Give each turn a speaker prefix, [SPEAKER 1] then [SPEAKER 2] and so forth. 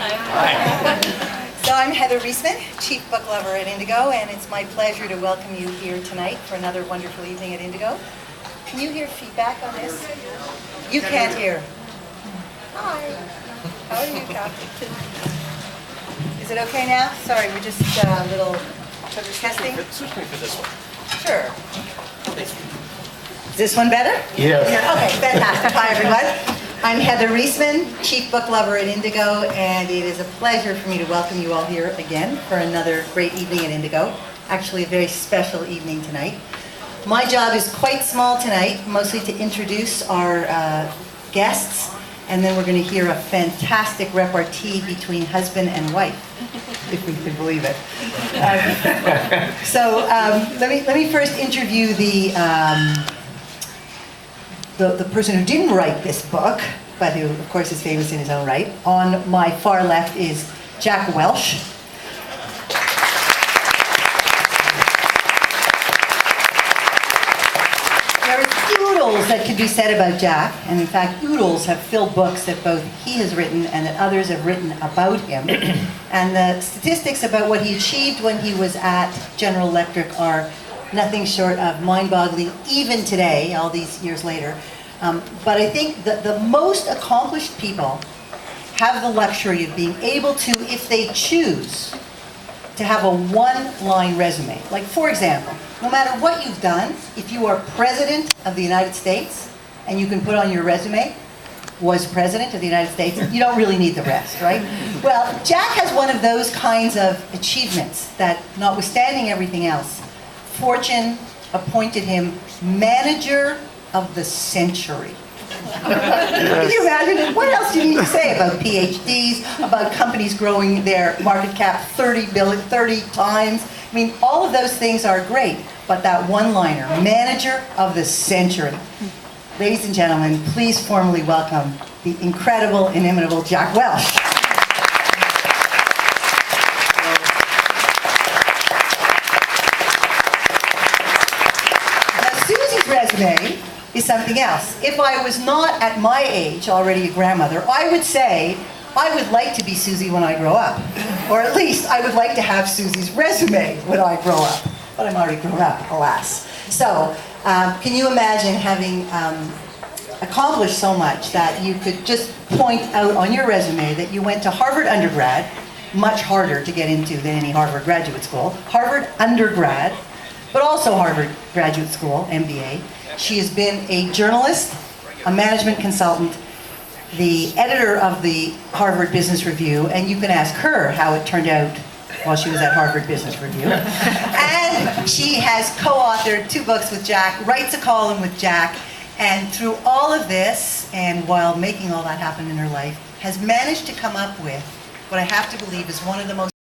[SPEAKER 1] So I'm Heather Reisman, Chief Book Lover at Indigo, and it's my pleasure to welcome you here tonight for another wonderful evening at Indigo. Can you hear feedback on this? You can't hear. Hi. How are you, Captain? Is it okay now? Sorry, we're just a little testing.
[SPEAKER 2] Switch me for this one.
[SPEAKER 1] Sure. Is this one better?
[SPEAKER 2] Yes.
[SPEAKER 1] Okay, fantastic. Hi, everyone. I'm Heather Reisman, Chief Book Lover at Indigo, and it is a pleasure for me to welcome you all here again for another great evening at Indigo. Actually, a very special evening tonight. My job is quite small tonight, mostly to introduce our guests, and then we're going to hear a fantastic repartee between husband and wife, if we can believe it. Let me first interview the person who didn't write this book, but who, of course, is famous in his own right. On my far left is Jack Welch. There are oodles that could be said about Jack, and in fact, oodles have filled books that both he has written and that others have written about him. And the statistics about what he achieved when he was at General Electric are nothing short of mind-boggling, even today, all these years later. But I think that the most accomplished people have the luxury of being able to, if they choose, to have a one-line resume. Like, for example, no matter what you've done, if you are President of the United States, and you can put on your resume, was President of the United States, you don't really need the rest, right? Well, Jack has one of those kinds of achievements that, notwithstanding everything else, Fortune appointed him Manager of the Century. Can you imagine it? What else do you need to say about PhDs, about companies growing their market cap 30 times? I mean, all of those things are great, but that one-liner, Manager of the Century. Ladies and gentlemen, please formally welcome the incredible, inimitable Jack Welch. Susy's resume is something else. If I was not at my age already a grandmother, I would say I would like to be Susy when I grow up. Or at least I would like to have Susy's resume when I grow up. But I'm already grown up, alas. So, can you imagine having accomplished so much that you could just point out on your resume that you went to Harvard undergrad, much harder to get into than any Harvard graduate school, Harvard undergrad, but also Harvard Graduate School, MBA. She has been a journalist, a management consultant, the editor of the Harvard Business Review, and you can ask her how it turned out while she was at Harvard Business Review. And she has co-authored 2 books with Jack, writes a column with Jack, and through all of this, and while making all that happen in her life, has managed to come up with what I have to believe is one of the most